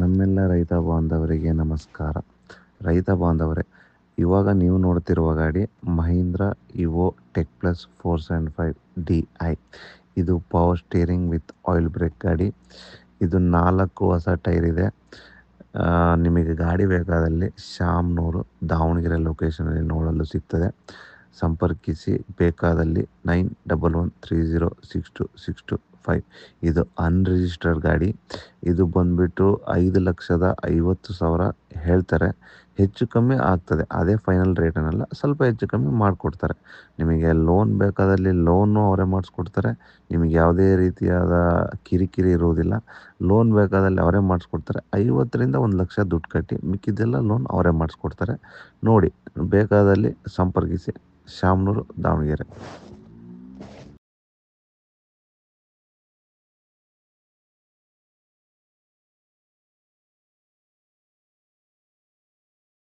ನಮ್ಮೆಲ್ಲ ರೈತ ಬಾಂಧವರಿಗೆ ನಮಸ್ಕಾರ. ರೈತ ಬಾಂಧವರೇ, ಇವಾಗ ನೀವು ನೋಡ್ತಿರುವ ಗಾಡಿ ಮಹೀಂದ್ರ ಇವೋ ಟೆಕ್ ಪ್ಲಸ್ 475 DI. ಇದು power steering with oil brake ಗಾಡಿ. ಇದು 4 ಹೊಸ ಟೈರ್ ಇದೆ. ನಿಮಗೆ ಗಾಡಿ ಬೇಕಾದಲ್ಲಿ ಶಾಮ್ನೂರು ದಾವಣಗೆರೆ ಲೊಕೇಶನಲ್ಲಿ ನೋಡಲು ಸಿಗ್ತದೆ. ಸಂಪರ್ಕಿಸಿ ಬೇಕಾದಲ್ಲಿ 9113062625. ಇದು ಅನ್ರಿಜಿಸ್ಟರ್ಡ್ ಗಾಡಿ. ಇದು ಬಂದ್ಬಿಟ್ಟು 5,50,000 ಹೇಳ್ತಾರೆ. ಹೆಚ್ಚು ಕಮ್ಮಿ ಆಗ್ತದೆ, ಅದೇ ಫೈನಲ್ ರೇಟ್ ಅನ್ನಲ್ಲ, ಸ್ವಲ್ಪ ಹೆಚ್ಚು ಕಮ್ಮಿ ಮಾಡಿಕೊಡ್ತಾರೆ. ನಿಮಗೆ ಲೋನ್ ಬೇಕಾದಲ್ಲಿ ಲೋನು ಅವರೇ ಮಾಡಿಸ್ಕೊಡ್ತಾರೆ. ನಿಮಗೆ ಯಾವುದೇ ರೀತಿಯಾದ ಕಿರಿಕಿರಿ ಇರುವುದಿಲ್ಲ. ಲೋನ್ ಬೇಕಾದಲ್ಲಿ ಅವರೇ ಮಾಡಿಸ್ಕೊಡ್ತಾರೆ. 50ರಿಂದ 1,00,000 ದುಡ್ಡು ಕಟ್ಟಿ ಮಿಕ್ಕಿದ್ದೆಲ್ಲ ಲೋನ್ ಅವರೇ ಮಾಡಿಸ್ಕೊಡ್ತಾರೆ. ನೋಡಿ, ಬೇಕಾದಲ್ಲಿ ಸಂಪರ್ಕಿಸಿ. ಶಾಮ್ನೂರು ದಾವಣಗೆರೆ.